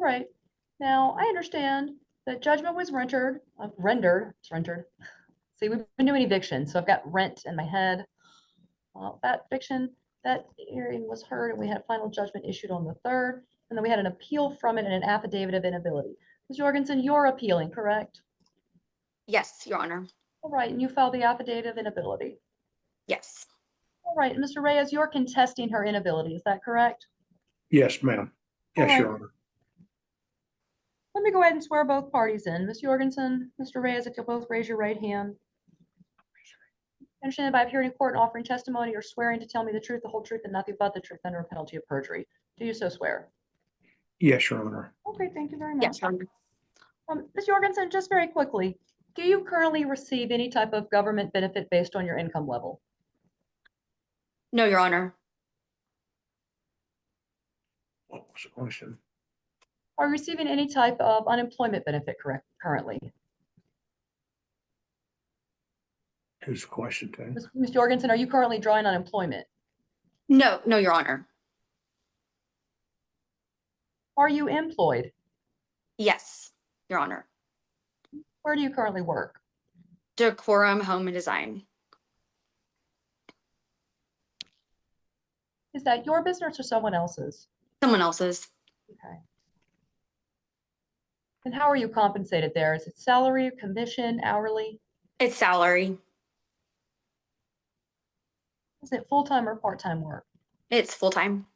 right. Now, I understand that judgment was rendered. See, we've been doing eviction, so I've got rent in my head. That eviction, that hearing was heard, and we had final judgment issued on the 3rd, and then we had an appeal from it and an affidavit of inability. Ms. Jorgensen, you're appealing, correct? Yes, Your Honor. All right, and you filed the affidavit of inability. Yes. All right, and Mr. Reyes, you're contesting her inability, is that correct? Yes, ma'am. Yes, All Your right. Honor. Let me go ahead and swear both parties in. Ms. Jorgensen, Mr. Reyes, if you'll both raise your right hand. Understand that by appearing in court and offering testimony or swearing to tell me the truth, the whole truth, and nothing but the truth under a penalty of perjury. Do you so swear? Yes, Your Honor. Okay, thank you very much. Yes, Your Honor. Ms. Jorgensen, just very quickly, do you currently receive any type of government benefit based on your income level? No, Your Honor. What was the question? Are you receiving any type of unemployment benefit currently? Who's the question to? Ms. Jorgensen, are you currently drawing unemployment? No, Your Honor. Are you employed? Yes, Your Honor. Where do you currently work? Decorum Home and Design. Is that your business or someone else's? Someone else's. Okay. And how are you compensated there? Is it salary, commission, hourly? It's salary. Is it full-time or part-time work? It's full-time.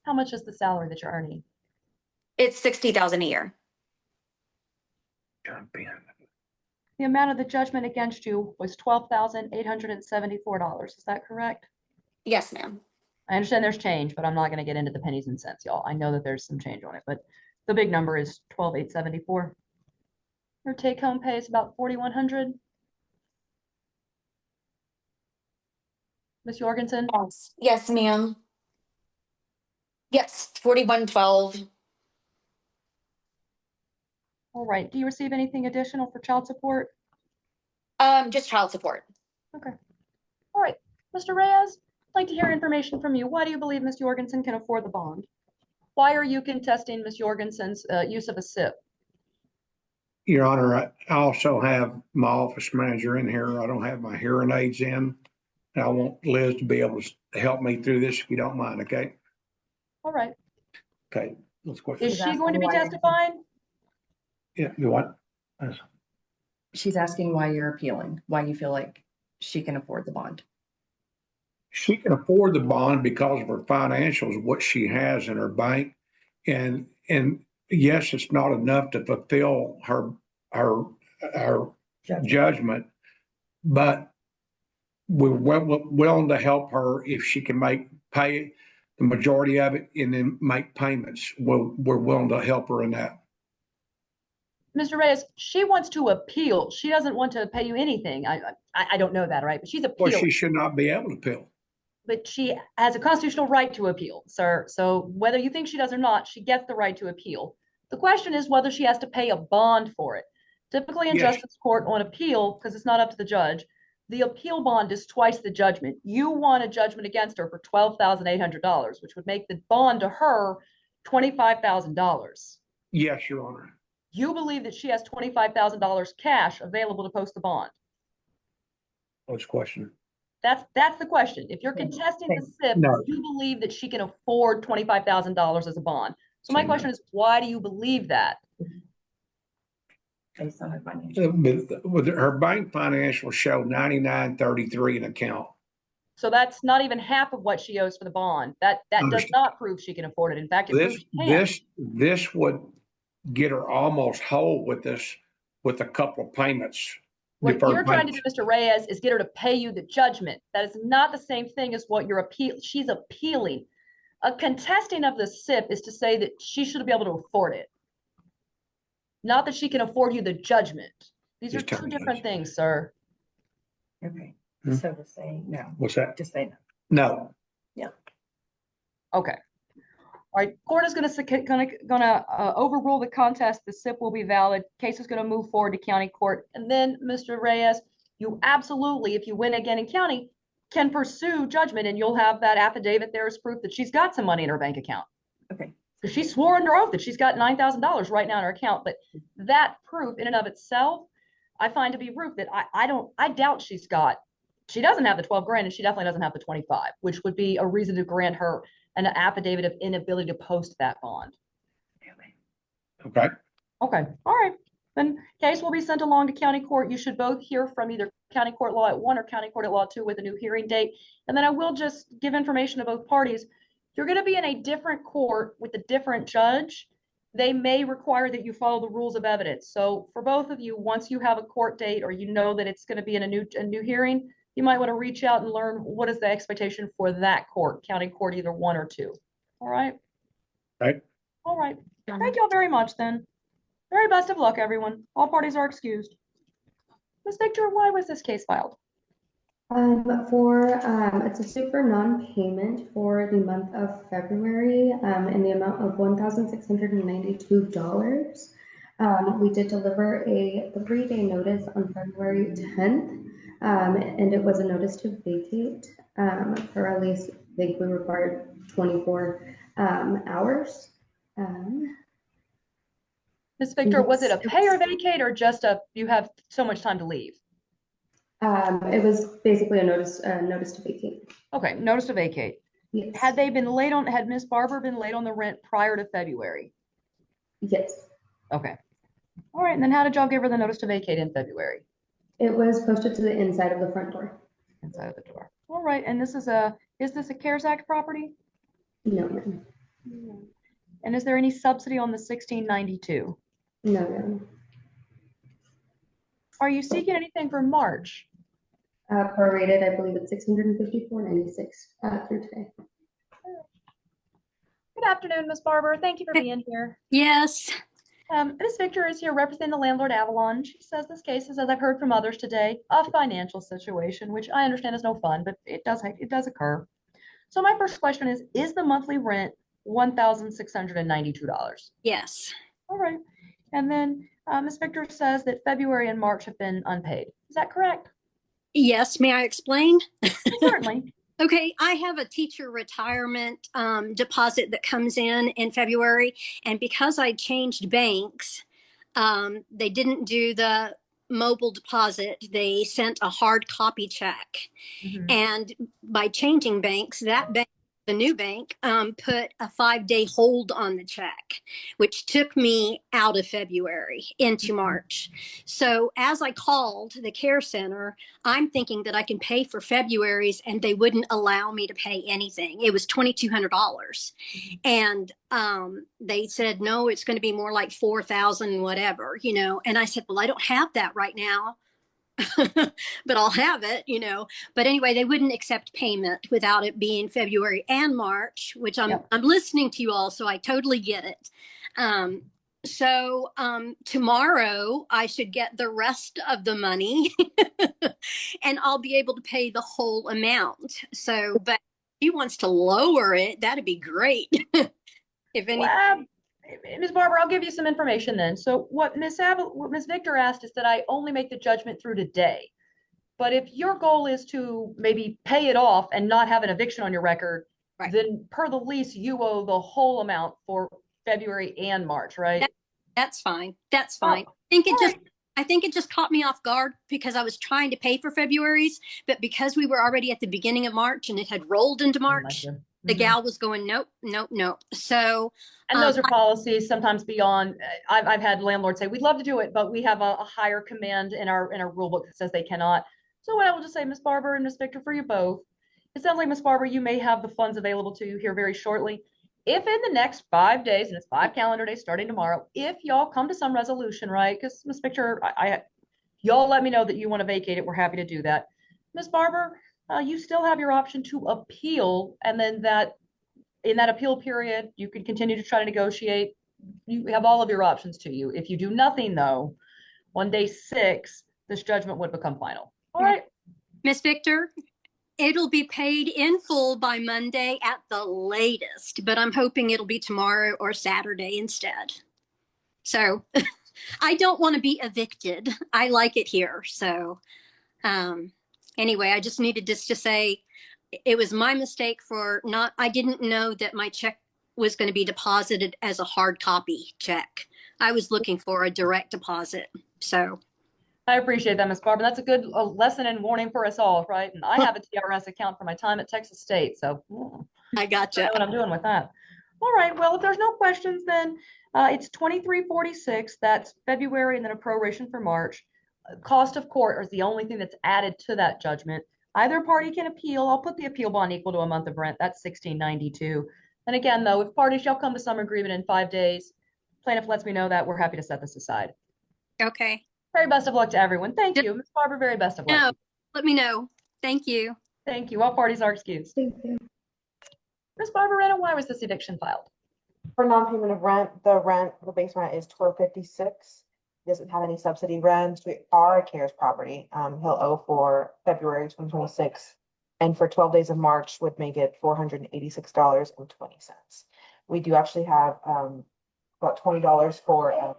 How much is the salary that you're earning? It's $60,000 a year. The amount of the judgment against you was $12,874. Is that correct? Yes, ma'am. I understand there's change, but I'm not going to get into the pennies and cents, y'all. I know that there's some change on it, but the big number is $12,874. Your take-home pay is about $4,100. Ms. Jorgensen? Yes. Yes, ma'am. Yes, $41.12. All right. Do you receive anything additional for child support? Just child support. Okay. All right. Mr. Reyes, I'd like to hear information from you. Why do you believe Ms. Jorgensen can afford the bond? Why are you contesting Ms. Jorgensen's use of a SIP? Your Honor, I also have my office manager in here. I don't have my hearing aids in. And I want Liz to be able to help me through this if you don't mind, okay? All right. Okay, let's question. Is she going to be testifying? Yeah, you what? She's asking why you're appealing, why you feel like she can afford the bond. She can afford the bond because of her financials, what she has in her bank. And yes, it's not enough to fulfill her judgment, but we're willing to help her if she can pay the majority of it and then make payments. We're willing to help her in that. Mr. Reyes, she wants to appeal. She doesn't want to pay you anything. I don't know that, right? But she's appealing. Well, she should not be able to appeal. But she has a constitutional right to appeal, sir. So whether you think she does or not, she gets the right to appeal. The question is whether she has to pay a bond for it. Typically in Yes. justice court on appeal, because it's not up to the judge, the appeal bond is twice the judgment. You want a judgment against her for $12,800, which would make the bond to her $25,000. Yes, Your Honor. You believe that she has $25,000 cash available to post the bond. What's the question? That's the question. If you're contesting the SIP, No. you believe that she can afford $25,000 as a bond. So my question is, why do you believe that? Based on her financial. With her bank financials show 9933 in account. So that's not even half of what she owes for the bond. That does not prove she can afford it. In fact, it proves she can't. This would get her almost whole with this, with a couple of payments. What you're trying to do, Mr. Reyes, is get her to pay you the judgment. That is not the same thing as what you're she's appealing. A contesting of the SIP is to say that she should be able to afford it. Not that she can afford you the judgment. These are two different things, sir. Okay, so to say no. What's that? Just say no. No. Yeah. Okay. All right, court is gonna overrule the contest. The SIP will be valid. Case is gonna move forward to county court. And then, Mr. Reyes, you absolutely, if you win again in county, can pursue judgment, and you'll have that affidavit there as proof that she's got some money in her bank account. Okay. Because she swore under oath that she's got $9,000 right now in her account, but that proof in and of itself, I find to be proof that I doubt she doesn't have the 12 grand, and she definitely doesn't have the 25, which would be a reason to grant her an affidavit of inability to post that bond. Okay. Okay, all right. Then case will be sent along to county court. You should both hear from either county court law at 1 or county court at law 2 with a new hearing date. And then I will just give information to both parties. You're going to be in a different court with a different judge. They may require that you follow the rules of evidence. So for both of you, once you have a court date or you know that it's going to be in a new hearing, you might want to reach out and learn what is the expectation for that court, county court, either 1 or 2. All right. Right. All right. Thank you all very much then. Very best of luck, everyone. All parties are excused. Ms. Victor, why was this case filed? It's a suit for non-payment for the month of February, in the amount of $1,692. We did deliver a 3-day notice on February 10th, and it was a notice to vacate, for at least, I think we required 24 hours. Ms. Victor, was it a pay or vacate or just you have so much time to leave? It was basically a notice to vacate. Okay, notice to vacate. Yes. Had Ms. Barber been late on the rent prior to February? Yes. Okay. All right, and then how did y'all give her the notice to vacate in February? It was posted to the inside of the front door. Inside of the door. All right, and is this a CARES Act property? No, ma'am. And is there any subsidy on the 1692? No, ma'am. Are you seeking anything for March? Prorated, I believe it's $654.96 through today. Good afternoon, Ms. Barber. Thank you for being here. Yes. Ms. Victor is here representing the landlord Avalon. She says this case is, as I've heard from others today, a financial situation, which I understand is no fun, but it does occur. So my first question is the monthly rent $1,692? Yes. All right. And then Ms. Victor says that February and March have been unpaid. Is that correct? Yes. May I explain? Certainly. Okay. I have a teacher retirement deposit that comes in February. And because I changed banks, they didn't do the mobile deposit. They sent a hard copy check. Mhm. And by changing banks, that bank, the new bank, put a 5-day hold on the check, which took me out of February into March. So as I called the care center, I'm thinking that I can pay for February's, and they wouldn't allow me to pay anything. It was $2,200. And they said, no, it's going to be more like 4,000, whatever, And I said, well, I don't have that right now. But I'll have it, But anyway, they wouldn't accept payment without it being February and March, which I'm listening to you all, so I totally get it. So tomorrow I should get the rest of the money and I'll be able to pay the whole amount. So, but if he wants to lower it, that'd be great. If any. Well, Ms. Barber, I'll give you some information then. So what Ms. Victor asked is that I only make the judgment through today. But if your goal is to maybe pay it off and not have an eviction on your record, right, then per the lease, you owe the whole amount for February and March, right? That's fine. That's fine. I think it just caught me off guard because I was trying to pay for February's, but because we were already at the beginning of March and it had rolled into March, the gal was going, nope, nope, nope. So, and those are policies sometimes beyond. I've had landlords say we'd love to do it, but we have a higher command in our rule book that says they cannot. So what I will just say, Ms. Barber and Ms. Victor, for you both, it sounds like Ms. Barber, you may have the funds available to you here very shortly. If in the next 5 days, and it's 5 calendar days starting tomorrow, if y'all come to some resolution, right? Because Ms. Victor, y'all let me know that you want to vacate it. We're happy to do that. Ms. Barber, you still have your option to appeal, and then in that appeal period, you can continue to try to negotiate. You have all of your options to you. If you do nothing, though, on day 6, this judgment would become final. All right. Ms. Victor, it'll be paid in full by Monday at the latest, but I'm hoping it'll be tomorrow or Saturday instead. So I don't want to be evicted. I like it here. So Anyway, I just needed just to say it was my mistake for not, I didn't know that my check was going to be deposited as a hard copy check. I was looking for a direct deposit. So I appreciate that, Ms. Barber. That's a good lesson and warning for us all, right? And I have a TRS account for my time at Texas State, so I I gotcha. know what I'm doing with that. All right, well, if there's no questions, then it's 2346. That's February and then a proration for March. Cost of court is the only thing that's added to that judgment. Either party can appeal. I'll put the appeal bond equal to a month of rent. That's $16.92. And again, though, if parties shall come to some agreement in 5 days, plaintiff lets me know that, we're happy to set this aside. Okay. Very best of luck to everyone. Thank Just- you. Ms. Barber, very best of No, luck. let me know. Thank you. Thank you. All parties are excused. Thank you. Ms. Barberetta, why was this eviction filed? For non-payment of rent, the base rent is $12.56. Doesn't have any subsidy rents. We are a CARES property. He'll owe for February 2026. And for 12 days of March would make it $486.20. We do actually have about $20 for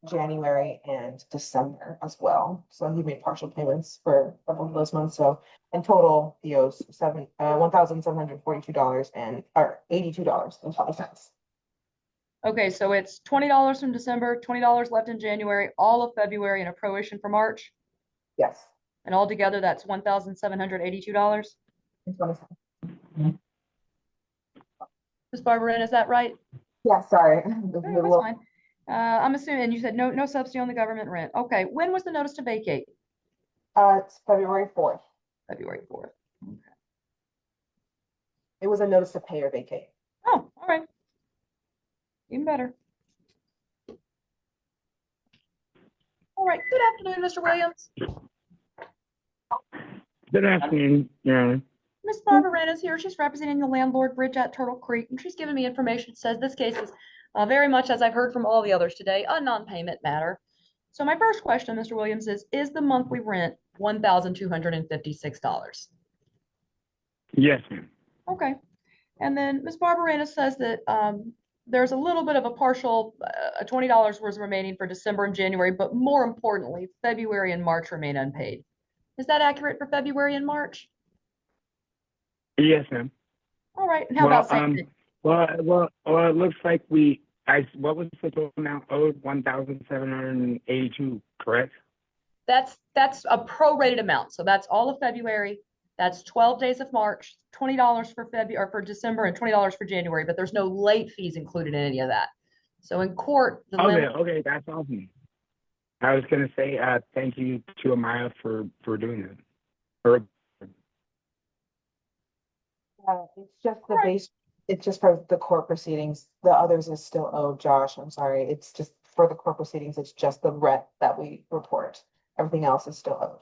January and December as well. So he made partial payments for a couple of those months. So in total, he owes $1,742 and or $82.20. Okay, so it's $20 from December, $20 left in January, all of February, and a proration for March. Yes. And altogether, that's $1,782. And 20 cents. Ms. Barberetta, is that right? Yeah, sorry. That's fine. I'm assuming, and you said no subsidy on the government rent. Okay, when was the notice to vacate? It's February 4th. February 4th. It was a notice to pay or vacate. Oh, all right. Even better. All right, good afternoon, Mr. Williams. Good afternoon, Your Honor. Ms. Barberetta is here. She's representing the landlord bridge at Turtle Creek, and she's given me information. Says this case is very much, as I've heard from all the others today, a non-payment matter. So my first question, Mr. Williams, is the monthly rent $1,256? Yes, ma'am. Okay. And then Ms. Barberetta says that there's a little bit of a partial, $20 was remaining for December and January, but more importantly, February and March remain unpaid. Is that accurate for February and March? Yes, ma'am. All right. And how about same? Well, it looks like what was the total amount owed? 1,782, correct? That's a prorated amount. So that's all of February. That's 12 days of March, $20 for February or for December, and $20 for January. But there's no late fees included in any of that. So in court, Okay, that's awesome. I was gonna say thank you to Amaya for doing that. It's just the base, it's just for the court proceedings. The others is still owed, Josh. I'm sorry. It's just for the court proceedings. It's just the rent that we report. Everything else is still owed.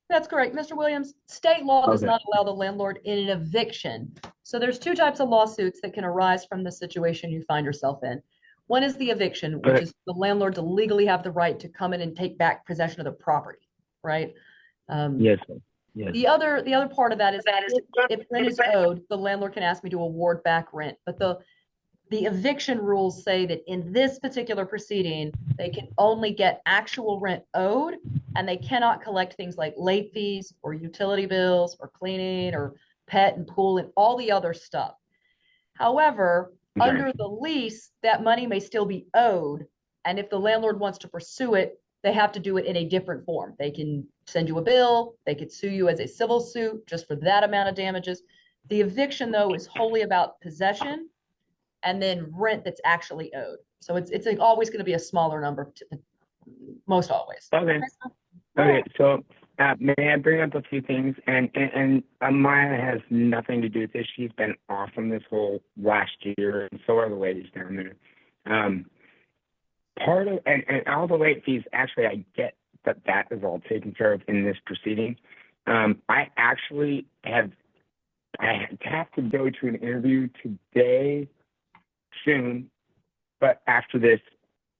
That's correct. Mr. Williams, state law does Okay. not allow the landlord in an eviction. So there's two types of lawsuits that can arise from the situation you find yourself in. One is the eviction, which is the landlord to legally have the right to come in and take back possession of the property, right? Yes, sir. Yes. The other part of that is if rent is owed, the landlord can ask me to award back rent. But the eviction rules say that in this particular proceeding, they can only get actual rent owed, and they cannot collect things like late fees or utility bills or cleaning or pet and pool and all the other stuff. However, Okay. under the lease, that money may still be owed. And if the landlord wants to pursue it, they have to do it in a different form. They can send you a bill. They could sue you as a civil suit just for that amount of damages. The eviction, though, is wholly about possession and then rent that's actually owed. So it's always going to be a smaller number, most always. Okay. Okay. So may I bring up a few things? And Amaya has nothing to do with this. She's been awesome this whole last year, and so are the ladies down there. Part of and all the late fees. Actually, I get that is all taken care of in this proceeding. I actually have to go to an interview today soon, but after this,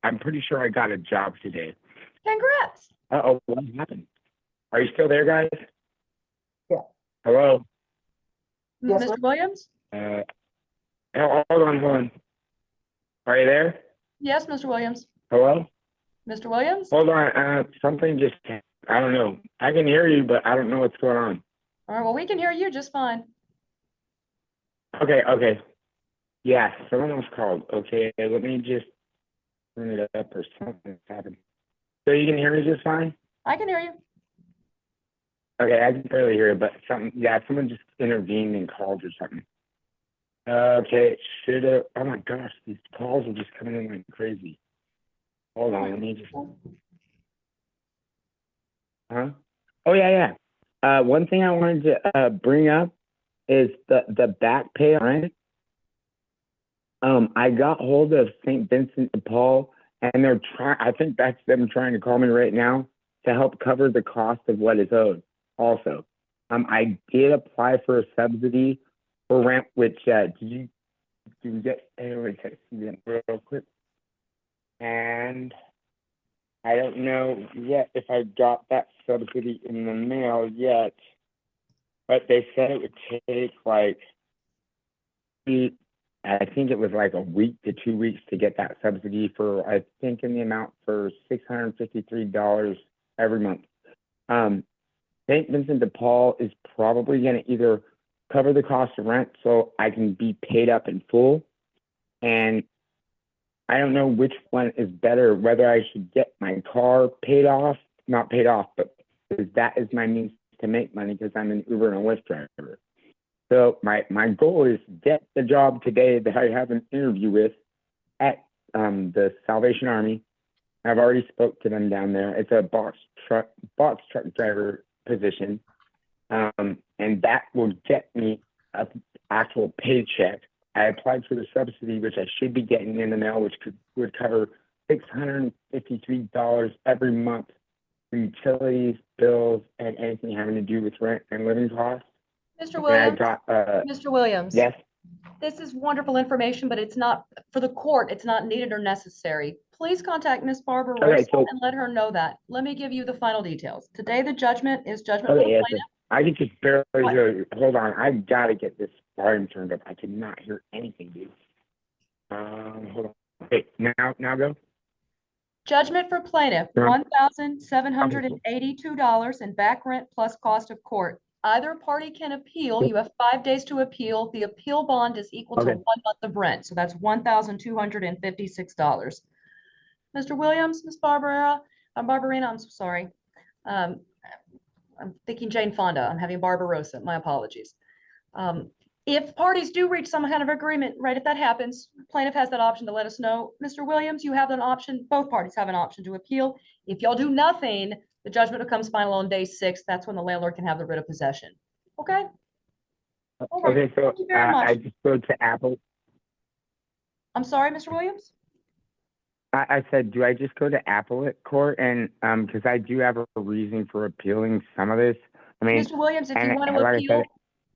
I'm pretty sure I got a job today. Congrats. Uh-oh, what happened? Are you still there, guys? Yeah. Hello? Yes, Mr. Williams? Hold on. Are you there? Yes, Mr. Williams. Hello? Mr. Williams? Hold on, something just happened. I don't know. I can hear you, but I don't know what's going on. All right, well, we can hear you just fine. Okay. Yeah, someone else called. Okay, let me just turn it up or something's happening. So you can hear me just fine? I can hear you. Okay, I can barely hear it, but someone just intervened and called or something. Okay, should have. Oh my gosh, these calls are just coming in like crazy. Hold on, let me just. Huh? Oh yeah. One thing I wanted to bring up is the back pay on rent. I got hold of St. Vincent de Paul, and they're trying. I think that's them trying to call me right now to help cover the cost of what is owed. Also, I did apply for a subsidy for rent, which did you get? Wait, I see that real quick. And I don't know yet if I got that subsidy in the mail yet, but they said it would take like, I think it was like a week to 2 weeks to get that subsidy for, I think in the amount for $653 every month. St. Vincent de Paul is probably going to either cover the cost of rent so I can be paid up in full. And I don't know which one is better, whether I should get my car paid off, not paid off, but that is my means to make money because I'm an Uber and a Lyft driver. So my goal is get the job today that I have an interview with at the Salvation Army. I've already spoke to them down there. It's a box truck driver position. And that will get me an actual paycheck. I applied for the subsidy, which I should be getting in the mail, which would cover $653 every month for utilities, bills, and anything having to do with rent and living costs. Mr. Williams, And Mr. Williams. yes. This is wonderful information, but it's not, for the court, it's not needed or necessary. Please contact Ms. Barber Okay, so, and let her know that. Let me give you the final details. Today, the judgment is judgment for the okay, yes, plaintiff. I can just barely hear you. Hold on, I gotta get this volume turned up. I cannot hear anything, dude. Hold on. Okay, now go. Judgment for plaintiff, Sure. $1,782 in back rent plus cost of court. Either party can appeal. You have 5 days to appeal. The appeal bond is equal to 1 month of rent. So that's $1,256. Mr. Williams, Ms. Barbarina, I'm so sorry. I'm thinking Jane Fonda. I'm having Barbarossa. My apologies. If parties do reach some kind of agreement, right, if that happens, plaintiff has that option to let us know. Mr. Williams, you have an option. Both parties have an option to appeal. If y'all do nothing, the judgment becomes final on day 6. That's when the landlord can have the writ of possession. Okay? All right. Okay, so Thank you very much. I just go to Apple. I'm sorry, Mr. Williams? I said, do I just go to appellate court? And because I do have a reason for appealing some of this. I mean, Mr. Williams, if you and want to like I appeal, said,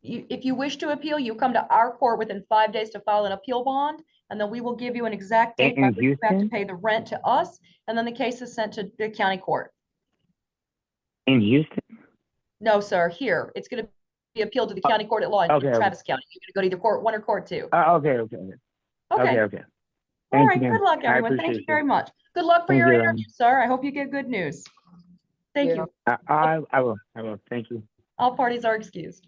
if you wish to appeal, you come to our court within 5 days to file an appeal bond, and then we will give you an exact date by in which you have to Houston? pay the rent to us, and then the case is sent to the county court. In Houston? No, sir, here. It's going to be appealed to the county court at law in Okay. Travis County. You're going to go to either court 1 or court 2. Okay. Okay. Okay. All Thank right. you, Good luck, I everyone. Thank you appreciate very much. Good luck for Thank your you. interview, sir. I hope you get good news. Thank you. I will. Thank you. All parties are excused.